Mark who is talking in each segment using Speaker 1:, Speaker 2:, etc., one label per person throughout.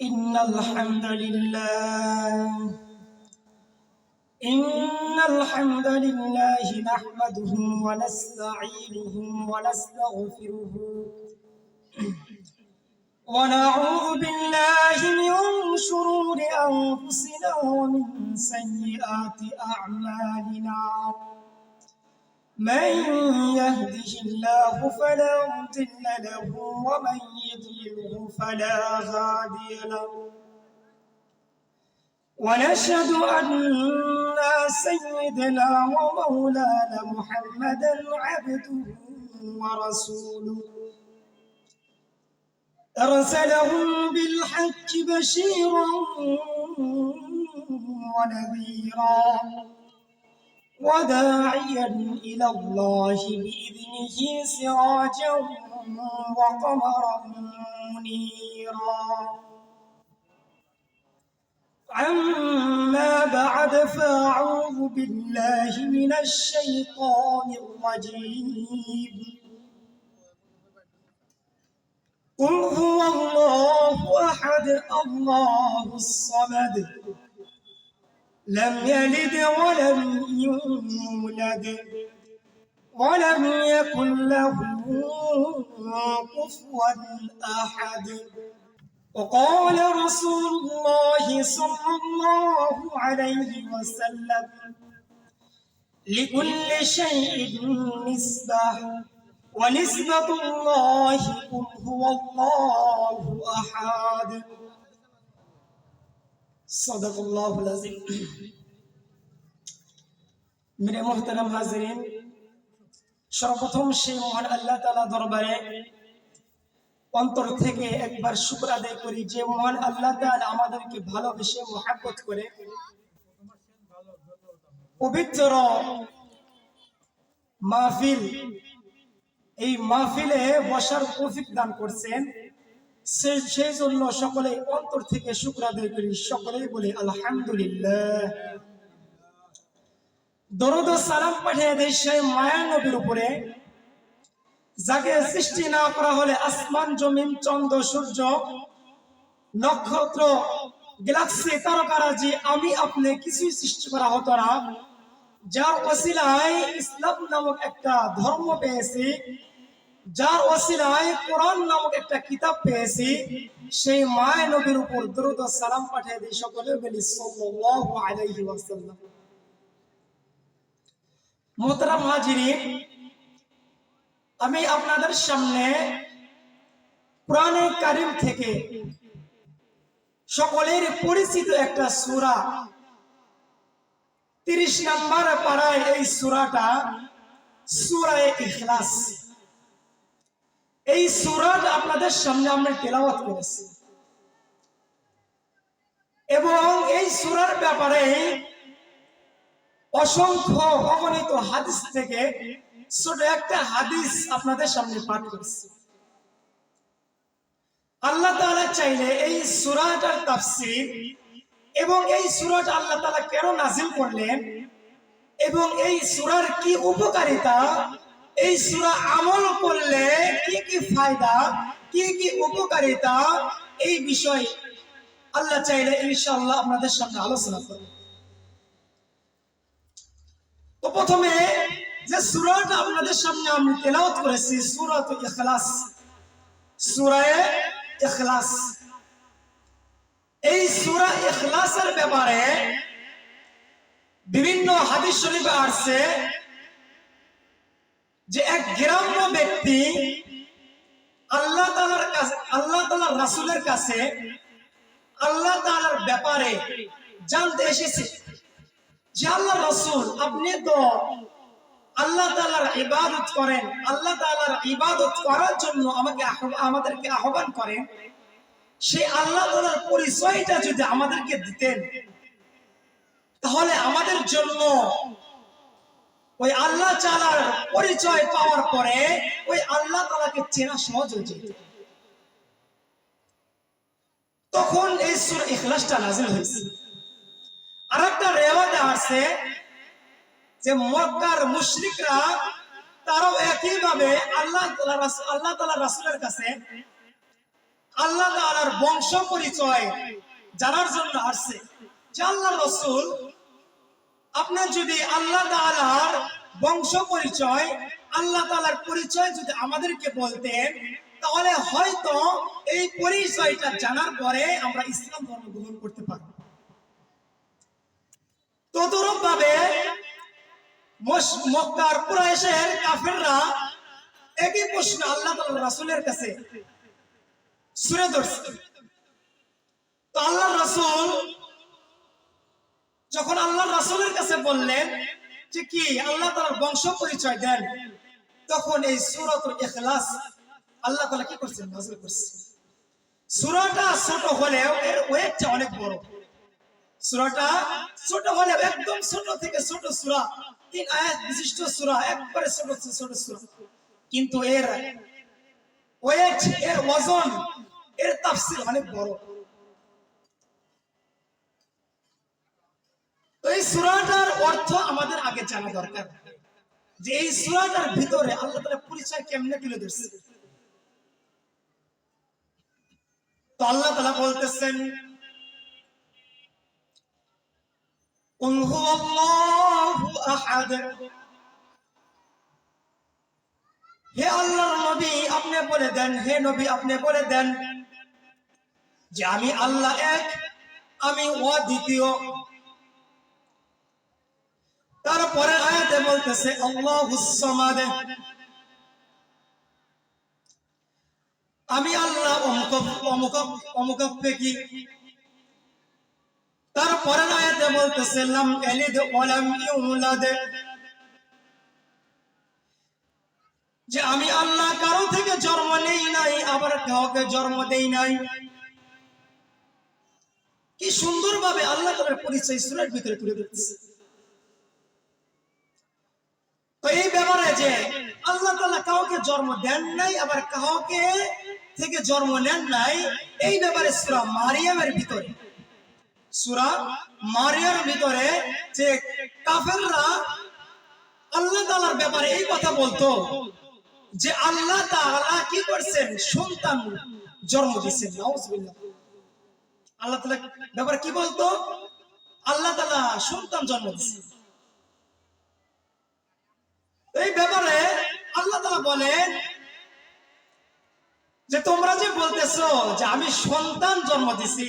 Speaker 1: إن الحمد لله نحمده ونستعينه ونستغفره ونعوذ بالله من شرور أنفسنا ومن سيئات أعمالنا من يهده الله فلا مضل له ومن يضلله فلا هادي له ونشهد أن سيدنا ومولانا محمدا عبده ورسوله أرسله بالحق بشيرا ونذيرا وداعيا إلى الله بإذنه سراجا وقمرا منيرا أما بعد فأعوذ بالله من الشيطان الرجيم قل هو الله أحد الله الصمد لم يلد ولم يولد ولم يكن له كفوا أحد وقال رسول الله صلى الله عليه وسلم لكل شيء نسبة ونسبة الله قل هو الله أحد صدق الله العظيم मेरे मोहतरम हाज़रीन सर्वप्रथम সেই মহান আল্লাহ তাআলা দরবারে অন্তর থেকে একবার শুকর আদায় করি যে মহান আল্লাহ তাআলা আমাদেরকে ভালোবেসে মহব্বত করে পবিত্র মাহফিল এই মাহফিলে বসার তৌফিক দান করেছেন সেই জন্য সকলে অন্তর থেকে শুকর আদায় করি সকলেই বলি আলহামদুলিল্লাহ দরুদ ও সালাম পাঠিয়ে দেই সেই মায়া নবীর উপরে যাকে সৃষ্টি না করা হলে আসমান জমিন চন্দ্র সূর্য নক্ষত্র গ্যালাক্সি তারকারাজি আমি আপনি কিছুই সৃষ্টি করা হতো না যার ওসিলায় ইসলাম নামক একটা ধর্ম পেয়েছি যার ওসিলায় কোরআন নামক একটা কিতাব পেয়েছি সেই মায়া নবীর উপর দরুদ ও সালাম পাঠিয়ে দেই সকলে বলি সাল্লাল্লাহু আলাইহি ওয়াসাল্লাম মোহতারাম হাজিরিন আমি আপনাদের সামনে কোরআনে কারীম থেকে সকলের পরিচিত একটা সূরা 30 নম্বর পারায় এই সূরাটা সূরা ইখলাস এই সূরাটা আপনাদের সামনে আমরা তেলাওয়াত করেছি এবং এই সূরার ব্যাপারে অসংখ্য অগণিত হাদিস থেকে ছোট একটা হাদিস আপনাদের সামনে পাঠ করছি আল্লাহ তাআলা চাইলে এই সূরাটার তাফসীর এবং এই সূরাটা আল্লাহ তাআলা কেন নাযিল করলেন এবং এই সূরার কি উপকারিতা এই সূরা আমল করলে কি কি ফায়দা কি কি উপকারিতা এই বিষয় আল্লাহ চাইলে ইনশাআল্লাহ আপনাদের সামনে আলোচনা করব তো প্রথমে যে সূরাটা আপনাদের সামনে আমি তেলাওয়াত করেছি সূরাতুল ইখলাস সূরা ইখলাস এই সূরা ইখলাসের ব্যাপারে বিভিন্ন হাদিস শরীফে আছে যে এক গ্রাম্য ব্যক্তি আল্লাহ তাআলার কাছে আল্লাহ তাআলার রাসূলের কাছে আল্লাহ তাআলার ব্যাপারে জানতে এসেছে যে আল্লাহর রাসূল আপনি তো আল্লাহ তাআলার ইবাদত করেন আল্লাহ তাআলার ইবাদত করার জন্য আমাদেরকে আহ্বান করেন সেই আল্লাহ তাআলার পরিচয়টা যদি আমাদেরকে দিতেন তাহলে আমাদের জন্য ওই আল্লাহ তাআলার পরিচয় পাওয়ার পরে ওই আল্লাহ তাআলাকে চেনা সহজ হয়ে যেত তখন এই সূরা ইখলাসটা নাযিল হয়েছে আরেকটা রিওয়ায়েতে আছে যে মক্কার মুশরিকরা তারাও একই ভাবে আল্লাহ তাআলার রাসূলের কাছে আল্লাহ তাআলার বংশ পরিচয় জানার জন্য আসছে। যে আল্লাহ রাসূল, আপনি যদি আল্লাহ তাআলার বংশ পরিচয়, আল্লাহ তাআলার পরিচয় যদি আমাদেরকে বলতেন, তাহলে হয়তো এই পরিচয়টা জানার পরে আমরা ইসলাম ধর্ম গ্রহণ করতে পারব। তদরূপ ভাবে মক্কার কুরাইশের কাফেররা একই প্রশ্ন আল্লাহ তাআলার রাসূলের কাছে ছুড়ে ধরছে। তো আল্লাহ রাসূল যখন আল্লাহ রাসূলের কাছে বললেন যে কি আল্লাহ তাআলার বংশ পরিচয় দেন, তখন এই সূরাতুল ইখলাস আল্লাহ তাআলা কি করছেন? নাযিল করছেন। সূরাটা ছোট হলেও এর ওয়েটটা অনেক বড়। সূরাটা ছোট হলেও একদম ছোট থেকে ছোট সূরা, 3 আয়াত বিশিষ্ট সূরা, একবারে ছোট ছোট সূরা, কিন্তু এর ওয়েট, এর ওজন, এর তাফসীর অনেক বড়। তো এই সূরাটার অর্থ আমাদের আগে জানা দরকার, যে এই সূরাটার ভিতরে আল্লাহ তাআলা পরিচয় কেমনে তুলে ধরছে। তো আল্লাহ তাআলা বলতেছেন, কুল হুয়াল্লাহু আহাদ। হে আল্লাহর নবী আপনি বলে দেন, হে নবী আপনি বলে দেন যে আমি আল্লাহ এক, আমি অদ্বিতীয়। তারপরে আয়াতে বলতেছে আল্লাহুস সামাদ, আমি আল্লাহ অমুকাপেক্ষী। তারপরে আয়াতে বলতেছে লাম ইয়ালিদ ওয়া লাম ইউলাদ, যে আমি আল্লাহ কারো থেকে জন্ম নেই নাই, আবার কাউকে জন্ম দেই নাই। কি সুন্দরভাবে আল্লাহ তাআলার পরিচয় সূরার ভিতরে তুলে ধরেছে। তো এই ব্যাপারে যে আল্লাহ তাআলা কাউকে জন্ম দেন নাই, আবার কাউকে থেকে জন্ম নেন নাই, এই ব্যাপারে সূরা মারিয়ামের ভিতরে, সূরা মারিয়ামের ভিতরে যে কাফেররা আল্লাহ তাআলার ব্যাপারে এই কথা বলতো যে আল্লাহ তাআলা কি করছেন? সন্তান জন্ম দিয়েছেন। নাউজুবিল্লাহ। আল্লাহ তাআলা ব্যাপারে কি বলতো? আল্লাহ তাআলা সন্তান জন্ম দিয়েছেন। এই ব্যাপারে আল্লাহ তাআলা বলেন যে তোমরা যে বলতেছো যে আমি সন্তান জন্ম দিছি,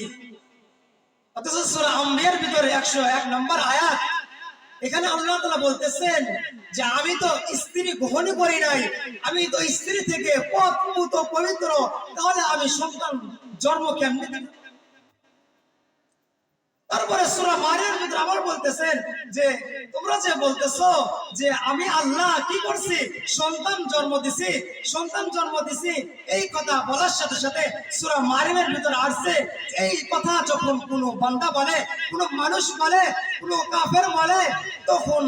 Speaker 1: অথচ সূরা আম্বিয়ার ভিতরে 101 নম্বর আয়াত, এখানে আল্লাহ তাআলা বলতেছেন যে আমি তো স্ত্রী গ্রহণ করি নাই, আমি তো স্ত্রী থেকে পবিত্র, তাহলে আমি সন্তান জন্ম কেমনে দিব? তারপরে সূরা মারিয়ামের ভিতরে আবার বলতেছেন যে তোমরা যে বলতেছো যে আমি আল্লাহ কি করছি? সন্তান জন্ম দিছি, সন্তান জন্ম দিছি। এই কথা বলার সাথে সাথে সূরা মারিয়ামের ভিতরে আসছে, এই কথা যখন কোনো বান্দা বলে, কোনো মানুষ বলে, কোনো কাফের বলে, তখন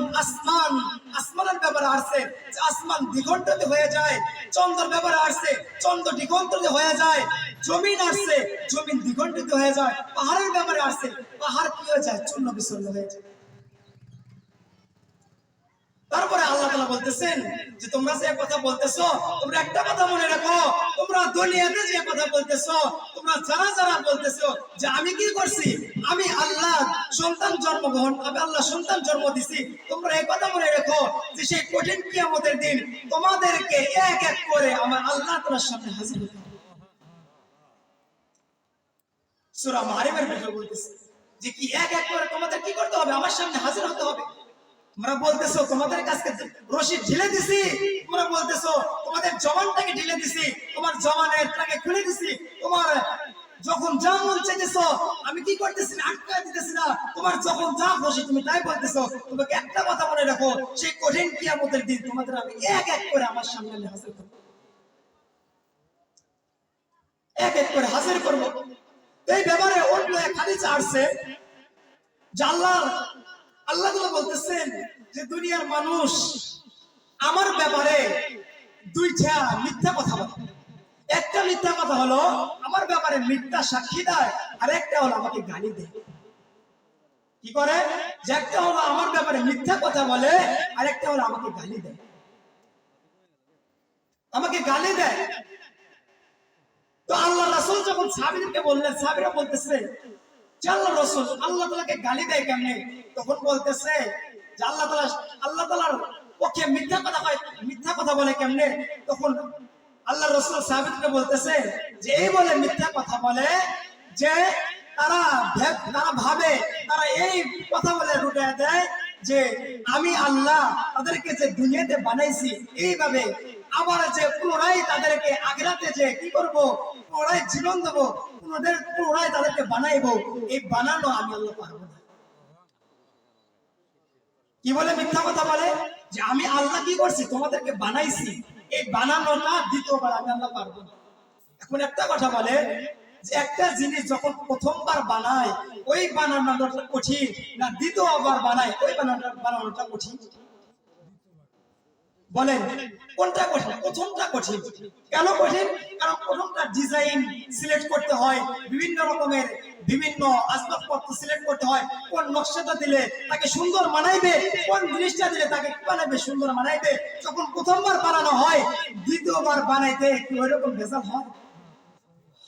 Speaker 1: আসমানের ব্যাপারে আসছে যে আসমান দিগন্তে হয়ে যায়, চন্দ্রের ব্যাপারে আসছে চন্দ্র দিগন্তে হয়ে যায়, জমিন আসছে জমিন দিগন্তে হয়ে যায়, পাহাড়ের ব্যাপারে আসছে পাহাড় কি হয়ে যায়? চূর্ণ বিচূর্ণ হয়ে যায়। তারপরে আল্লাহ তাআলা বলতেছেন যে তোমরা যে কথা বলতেছো, তোমরা একটা কথা মনে রাখো, তোমরা দুনিয়াতে যে কথা বলতেছো, তোমরা যারা যারা বলতেছো যে আমি কি করছি, আমি আল্লাহ সন্তান জন্মগ্রহণ, আমি আল্লাহ সন্তান জন্ম দিছি, তোমরা এই কথা মনে রাখো যে সেই কঠিন কিয়ামতের দিন তোমাদেরকে এক এক করে আমার আল্লাহ তাআলার সামনে হাজির হতে হবে। সূরা মারিয়ামের ভিতরে বলতেছে যে কি এক এক করে তোমাদের কি করতে হবে? আমার সামনে হাজির হতে হবে। তোমরা বলতেছো তোমাদের কাছে রশি ঢিলে দিছি, তোমরা বলতেছো তোমাদের জবানটাকে ঢিলে দিছি, তোমার জবানেরটাকে খুলে দিছি, তোমার যখন যা মন চাইতেছো আমি কি করতেছি না, আটকায় দিতেছি না, তোমার যখন যা খুশি তুমি তাই বলতেছো। তোমাকে একটা কথা মনে রাখো, সেই কঠিন কিয়ামতের দিন তোমাদের আমি এক এক করে আমার সামনে হাজির করব, এক এক করে হাজির করব। এই ব্যাপারে অন্য এক হাদিস আসছে যে আল্লাহ তাআলা বলতেছেন যে দুনিয়ার মানুষ আমার ব্যাপারে দুইটা মিথ্যা কথা বলে। একটা মিথ্যা কথা হলো আমার ব্যাপারে মিথ্যা সাক্ষী দেয়, আর একটা হলো আমাকে গালি দেয়। কি করে? যে একটা হলো আমার ব্যাপারে মিথ্যা কথা বলে, আর একটা হলো আমাকে গালি দেয়, আমাকে গালি দেয়। তো আল্লাহ রাসূল যখন সাহাবীদেরকে বললেন, সাহাবীরা বলতেছে যে আল্লাহ রাসূল আল্লাহ তাআলাকে গালি দেয় কেমনে? তখন বলতেছে যে আল্লাহ তাআলার পক্ষে মিথ্যা কথা হয়, মিথ্যা কথা বলে কেমনে? তখন আল্লাহ রাসূল সাহাবীদেরকে বলতেছে যে এই বলে মিথ্যা কথা বলে যে তারা ভাবে, তারা এই কথা বলে রুটায় দেয় যে আমি আল্লাহ তাদেরকে যে দুনিয়াতে বানাইছি এইভাবে, আবার যে পুনরায় তাদেরকে আখিরাতে যে কি করব, পুনরায় জীবন দেবো, পুনরায় তাদেরকে বানাইবো, এই বানানো আমি আল্লাহ পারবো না। কি বলে মিথ্যা কথা বলে যে আমি আল্লাহ কি করছি, তোমাদেরকে বানাইছি, এই বানানোটা দ্বিতীয়বার আমি আল্লাহ পারবো না। এখন একটা কথা বলে যে একটা জিনিস যখন প্রথমবার বানায় ওই বানানোটা কঠিন, না দ্বিতীয়বার বানায় ওই বানানোটা কঠিন? বলেন কোনটা কঠিন? প্রথমটা কঠিন। কেন কঠিন? কারণ প্রথমটা ডিজাইন সিলেক্ট করতে হয়, বিভিন্ন রকমের বিভিন্ন আসবাবপত্র সিলেক্ট করতে হয়, কোন নকশাটা দিলে তাকে সুন্দর মানাইবে, কোন জিনিসটা দিলে তাকে কি বানাবে, সুন্দর মানাইবে। যখন প্রথমবার বানানো হয় দ্বিতীয়বার বানাইতে কি ওইরকম ভেজাল হয়?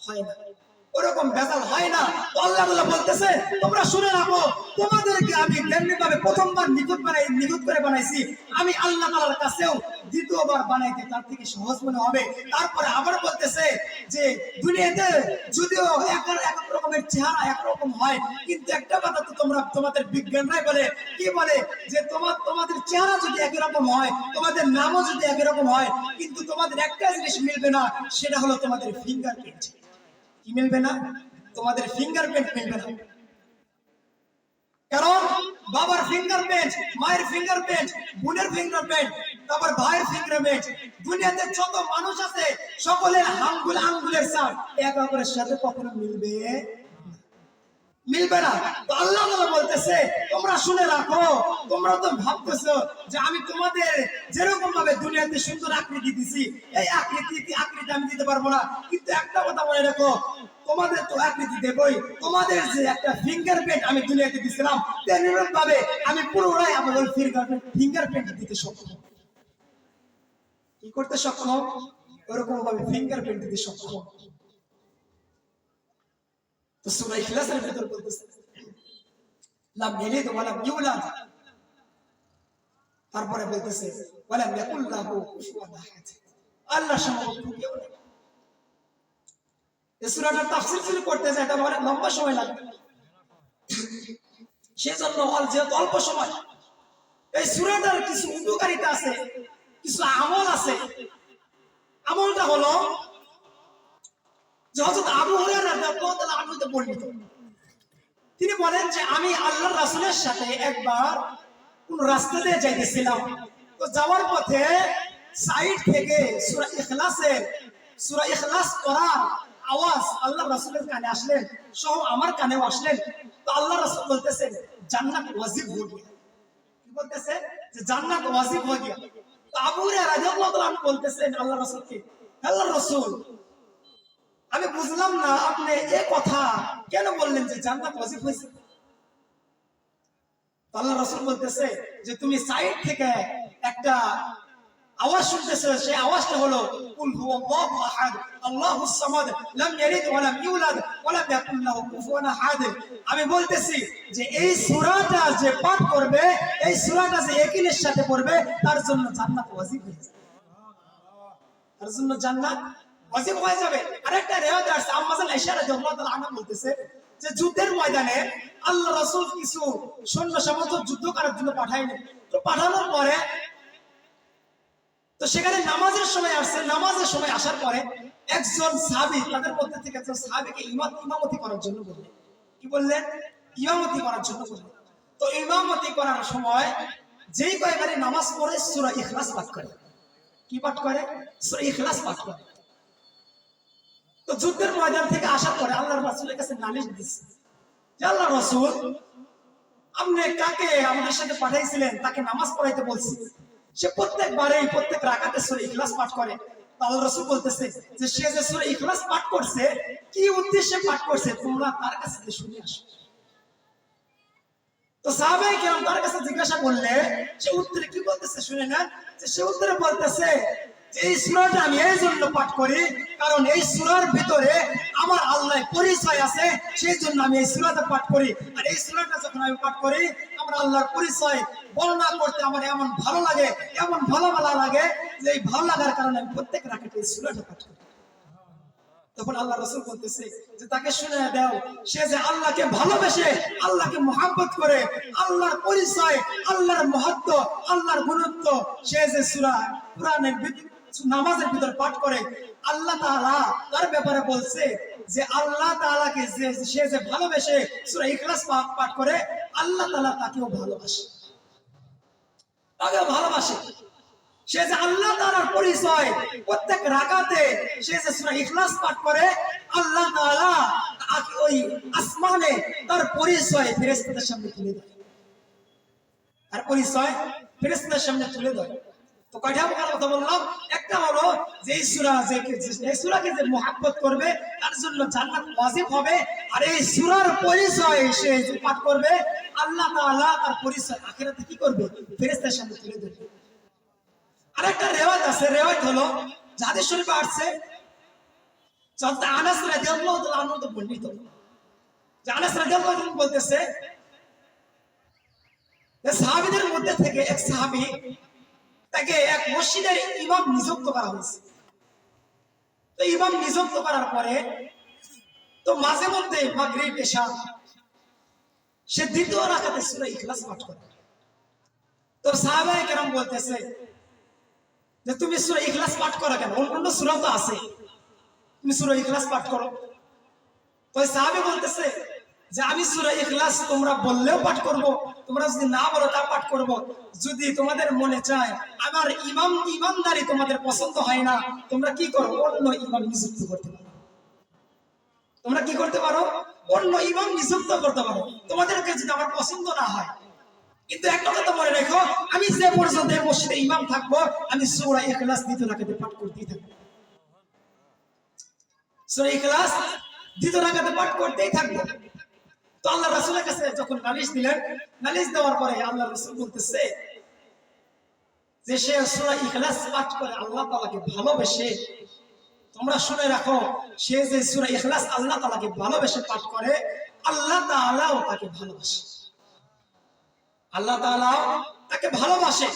Speaker 1: হয় না, ওরকম ভেজাল হয় না। আল্লাহ বলতেছে তোমরা শুনে রাখো, তোমাদেরকে আমি যেমনি ভাবে প্রথমবার নিখুঁত করে বানাইছি, আমি আল্লাহ তাআলার কাছেও দ্বিতীয়বার বানাইতে তার থেকে সহজ মনে হবে। তারপরে আবার বলতেছে যে দুনিয়াতে যদিও এক রকমের চেহারা একরকম হয়, কিন্তু একটা কথা তো তোমাদের বিজ্ঞানরাই বলে, কি বলে যে তোমাদের চেহারা যদি একই রকম হয়, তোমাদের নামও যদি একই রকম হয়, কিন্তু তোমাদের একটা জিনিস মিলবে না, সেটা হলো তোমাদের ফিঙ্গারপ্রিন্ট। কি মিলবে না? তোমাদের ফিঙ্গারপ্রিন্ট মিলবে না। কারণ বাবার ফিঙ্গারপ্রিন্ট, মায়ের ফিঙ্গারপ্রিন্ট, বোনের ফিঙ্গারপ্রিন্ট, তারপর ভাইয়ের ফিঙ্গারপ্রিন্ট, দুনিয়াতে যত মানুষ আছে সকলের আঙ্গুলের ছাপ এক অপরের সাথে কখনো মিলবে না। তো আল্লাহ বলতেছে তোমরা শুনে রাখো, তোমরা তো ভাবতেছো যে আমি তোমাদের যেরকম ভাবে দুনিয়াতে সুন্দর আকৃতি দিছি, এই আকৃতি আমি দিতে পারবো না। কিন্তু একটা কথা মনে রাখো, তোমাদের তো আকৃতি দেবই, তোমাদের যে একটা ফিঙ্গারপ্রিন্ট আমি দুনিয়াতে দিছিলাম, তেমনি ভাবে আমি পুরোটাই আমার ওই ফিঙ্গারপ্রিন্ট দিতে সক্ষম। কি করতে সক্ষম? ওরকম ভাবে ফিঙ্গারপ্রিন্ট দিতে সক্ষম। তো সূরা ইখলাসের ভিতর বলতেছে লাম ইয়ালিদ ওয়া লাম ইউলাদ, তারপরে বলতেছে ওয়া লাম ইয়াকুল লাহু কুফুয়ান আহাদ, আল্লাহর সমকক্ষ কেউ নেই। এই সূরাটার তাফসীর যদি করতে যায় তাহলে অনেক লম্বা সময় লাগবে, সেজন্য যেহেতু অল্প সময়, এই সূরাটার কিছু উপকারিতা আছে, কিছু আমল আছে। আমলটা হলো যে হযরত আবু হুরায়রা রাদিয়াল্লাহু তাআলা আনহু বর্ণিত, তিনি বলেন যে আমি আল্লাহর রাসূলের সাথে একবার কোন রাস্তা দিয়ে যাইতেছিলাম, তো যাওয়ার পথে সাইড থেকে সূরা ইখলাস পড়ার আওয়াজ আল্লাহর রাসূলের কানে আসলেন, সহ আমার কানেও আসলেন। তো আল্লাহর রাসূল বলতেছেন জান্নাত ওয়াজিব হয়ে গিয়া। কি বলতেছে? যে জান্নাত ওয়াজিব হয়ে গিয়া। তো আবু হুরায়রা রাদিয়াল্লাহু তাআলা বলতেছেন আল্লাহর রাসূলকে, আল্লাহর রাসূল আমি বুঝলাম না আপনি এই কথা কেন বললেন যে জান্নাত ওয়াজিব হয়েছে? আল্লাহ রাসূল বলতেছে যে তুমি সাইড থেকে একটা আওয়াজ শুনতেছো, সেই আওয়াজটা হলো কুল হুয়াল্লাহু আহাদ আল্লাহুস সামাদ লাম ইয়ালিদ ওয়া লাম ইউলাদ ওয়া লাম ইয়াকুল লাহু কুফুয়ান আহাদ। আমি বলতেছি যে এই সূরাটা যে পাঠ করবে, এই সূরাটা যে ইয়াকিনের সাথে পড়বে, তার জন্য জান্নাত ওয়াজিব হয়ে যাবে, তার জন্য জান্নাত ওয়াজিব হয়ে যাবে। আরেকটা রিওয়ায়াত আছে, আম্মা জান আয়েশা রাদিয়াল্লাহু তাআলা আনহা বলতেছে যে যুদ্ধের ময়দানে আল্লাহ রাসূল কিছু সৈন্য সামন্ত যুদ্ধ করার জন্য পাঠাইলেন। তো পাঠানোর পরে তো সেখানে নামাজের সময় আসছে, নামাজের সময় আসার পরে একজন সাহাবী তাদের মধ্যে থেকে একজন সাহাবীকে ইমামতি করার জন্য বললেন। কি বললেন? ইমামতি করার জন্য বললেন। তো ইমামতি করার সময় যেই কয়েকবারে নামাজ পড়ে সূরা ইখলাস পাঠ করে। কি পাঠ করে? সূরা ইখলাস পাঠ করে। তো যুদ্ধের ময়দান থেকে আসার পরে আল্লাহর রাসূলের কাছে নালিশ দিচ্ছে যে আল্লাহর রাসূল আপনি কাকে আমাদের সাথে পাঠাইছিলেন, তাকে নামাজ পড়াইতে বলছি, সে প্রত্যেক রাকাতে সূরা ইখলাস পাঠ করে। আল্লাহর রাসূল বলতেছে যে সে যে সূরা ইখলাস পাঠ করছে, কি উদ্দেশ্যে পাঠ করছে তোমরা তার কাছে শুনে আসো। তো সাহাবায়ে কেরাম তার কাছে জিজ্ঞাসা করলে সে উত্তরে কি বলতেছে শুনে না, যে সে উত্তরে বলতেছে যে এই সূরাটা আমি এই জন্য পাঠ করি, কারণ এই সূরার ভিতরে আমার আল্লাহর পরিচয় আছে, সেই জন্য আমি এই সূরাটা পাঠ করি। আর এই সূরাটা যখন আমি পাঠ করি, আমার আল্লাহর পরিচয় বর্ণনা করতে আমার এমন ভালো লাগে, এমন ভালো লাগে যে এই ভালো লাগার কারণে আমি প্রত্যেক রাকাতে এই সূরাটা পাঠ করি। তখন আল্লাহ রাসূল বলতেছে যে তাকে শুনে দাও, সে যে আল্লাহকে ভালোবেসে, আল্লাহকে মহব্বত করে, আল্লাহর পরিচয়, আল্লাহর মহত্ব, আল্লাহর গুরুত্ব সে যে সূরা কোরআনের নামাজের ভিতর পাঠ করে, আল্লাহ তাআলা তার ব্যাপারে বলছে যে আল্লাহ তাআলাকে সে যে ভালোবেসে সূরা ইখলাস পাঠ করে, আল্লাহ তাআলা তাকেও ভালোবাসে, তাকেও ভালোবাসে। সে যে আল্লাহ তাআলার পরিচয় প্রত্যেক রাকাতে সে যে সূরা ইখলাস পাঠ করে, আল্লাহ তাআলা ওই আসমানে তার পরিচয় ফেরেশতাদের সামনে তুলে দেয়, আর পরিচয় ফেরেশতাদের সামনে তুলে দেয়। তো কয়টা কথা বললাম? একটা হলো যে এই সূরাকে যে মুহাব্বত করবে তার জন্য জান্নাত ওয়াজিব হবে। আর এই সূরার পরিচয় সে যে পাঠ করবে, আল্লাহ তাআলা তার পরিচয় আখিরাতে কি করবে? ফেরেশতাদের সামনে তুলে দেবে। আরেকটা রিওয়ায়াত আছে, রিওয়ায়াত হলো হাদিস শরীফে আসছে, যত আনাস রাদিয়াল্লাহু তাআলা আনহু বর্ণিত, যে আনাস রাদিয়াল্লাহু তাআলা বলতেছে যে সাহাবীদের মধ্যে থেকে এক সাহাবী, তাকে এক মসজিদের ইমাম নিযুক্ত করা হয়েছে। তো ইমাম নিযুক্ত করার পরে তো মাঝে মধ্যে মাগরিব এশা সে দ্বিতীয় রাকাতে সূরা ইখলাস পাঠ করে। তো সাহাবায়ে কেরাম বলতেছে যে তুমি সূরা ইখলাস পাঠ করো কেন? অন্য সূরা তো আছে, তুমি সূরা ইখলাস পাঠ করো। তো সাহাবী বলতেছে যে আমি সূরা ইখলাস তোমরা বললেও পাঠ করব, তোমরা যদি না বলো তা পাঠ করব। যদি তোমাদের মনে চায় আমার ইমামদারি তোমাদের পছন্দ হয় না, তোমরা কি করো? অন্য ইমাম নিযুক্ত করতে পারো। তোমরা কি করতে পারো? অন্য ইমাম নিযুক্ত করতে পারো, তোমাদেরকে যদি আমার পছন্দ না হয়। কিন্তু একটা কথা মনে রেখো, আমি যে পর্যন্ত এই মসজিদে ইমাম থাকবো, আমি সূরা ইখলাস দ্বিতীয় রাকাতে পাঠ করতেই থাকবো। সূরা ইখলাস দ্বিতীয় রাকাতে পাঠ করতেই থাকবো। তো আল্লাহ রাসূলের কাছে যখন নালিশ দিলেন, নালিশ দেওয়ার পরে আল্লাহ রাসূল বলতেছে যে সে সূরা ইখলাস পাঠ করে আল্লাহ তাআলাকে ভালোবেসে, তোমরা শুনে রাখো, সে যে সূরা ইখলাস আল্লাহ তাআলাকে ভালোবেসে পাঠ করে, আল্লাহ তাআলাও তাকে ভালোবাসে, আল্লাহ তাআলা তাকে ভালোবাসে।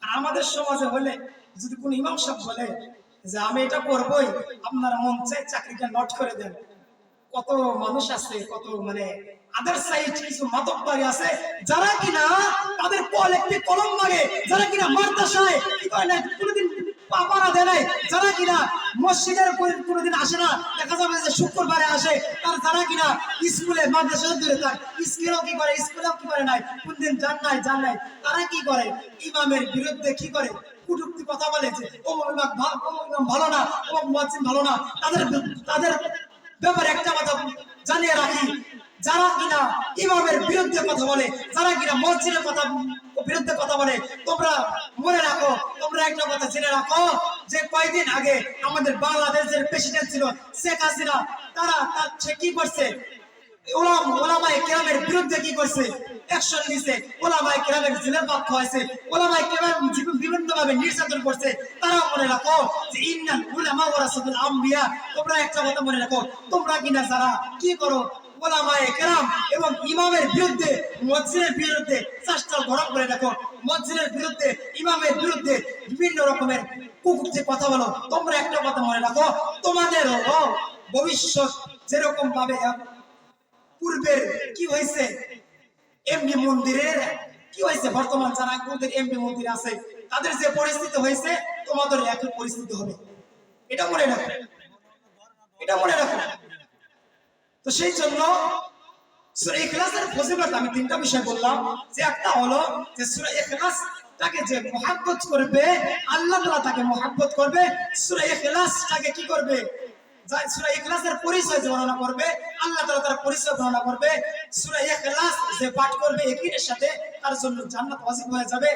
Speaker 1: আর আমাদের সমাজে হলে যদি কোন ইমাম সাহেব বলে যে আমি এটা করবই, আপনার মন চাই চাকরিটা নট করে দেন। কত মানুষ আছে, কত মানে আদার সাইড কিছু মাতব্বরি আছে যারা কিনা তাদের একটি কলম লাগে, যারা কিনা মাদ্রাসায় কি করে না কোনোদিন পাপারা দেয় নাই, যারা কিনা মসজিদের কোনোদিন আসে না, দেখা যাবে যে শুক্রবারে আসে, তার যারা কিনা স্কুলে মাদ্রাসা দূরে থাক, স্কুলেও কি করে নাই, কোনদিন জান নাই, তারা কি করে? ইমামের বিরুদ্ধে কি করে? কুটুক্তি কথা বলে যে অমুক ইমাম ভালো না, অমুক মুয়াজ্জিন ভালো না। তাদের ব্যাপারে একটা কথা জানিয়ে রাখি, যারা কিনা ইমামের বিরুদ্ধে কথা বলে, যারা কিনা মসজিদের বিরুদ্ধে কথা বলে, তোমরা মনে রাখো, তোমরা একটা কথা জেনে রাখো যে কয়েকদিন আগে আমাদের বাংলাদেশের প্রেসিডেন্ট ছিল শেখ হাসিনা, সে কি করছে? ওলামায়ে কেরামের বিরুদ্ধে কি করছে? অ্যাকশন নিছে, ওলামায়ে কেরামের জেলের পক্ষ হয়েছে, ওলামায়ে কেরাম বিভিন্ন ভাবে নির্যাতন করছে। তারা মনে রাখো যে ইন্নাল উলামা ওয়ারাসাতুল আম্বিয়া, তোমরা একটা কথা মনে রাখো, তোমরা কিনা যারা কি করো ওলামায়ে কেরাম এবং ইমামের বিরুদ্ধে, মসজিদের বিরুদ্ধে চেষ্টা গ্রহণ করে দেখো, মসজিদের বিরুদ্ধে, ইমামের বিরুদ্ধে বিভিন্ন রকমের কুকুরতে কথা বলো, তোমরা একটা কথা মনে রাখো, তোমাদেরও ভবিষ্যৎ যেরকম ভাবে পূর্বের কি হয়েছে এমডি মন্দিরের কি হয়েছে, বর্তমান যারা এমডি মন্দির আছে তাদের যে পরিস্থিতি হয়েছে, তোমাদের একই পরিস্থিতি হবে। এটা মনে রাখো, এটা মনে রাখো। তো সেই জন্য সূরা ইখলাসের ফজিলত আমি তিনটা বিষয় বললাম, যে একটা হলো যে সূরা ইখলাসটাকে যে মুহাব্বত করবে, আল্লাহ তাআলা তাকে মুহাব্বত করবে। সূরা ইখলাসটাকে কি করবে? সূরা ইখলাসের পরিচয় বর্ণনা করবে, আল্লাহ তাআলা তার পরিচয় বর্ণনা করবে। সূরা ইখলাস যে পাঠ করবে একই সাথে তার জন্য জান্নাত ওয়াজিব হয়ে যাবে।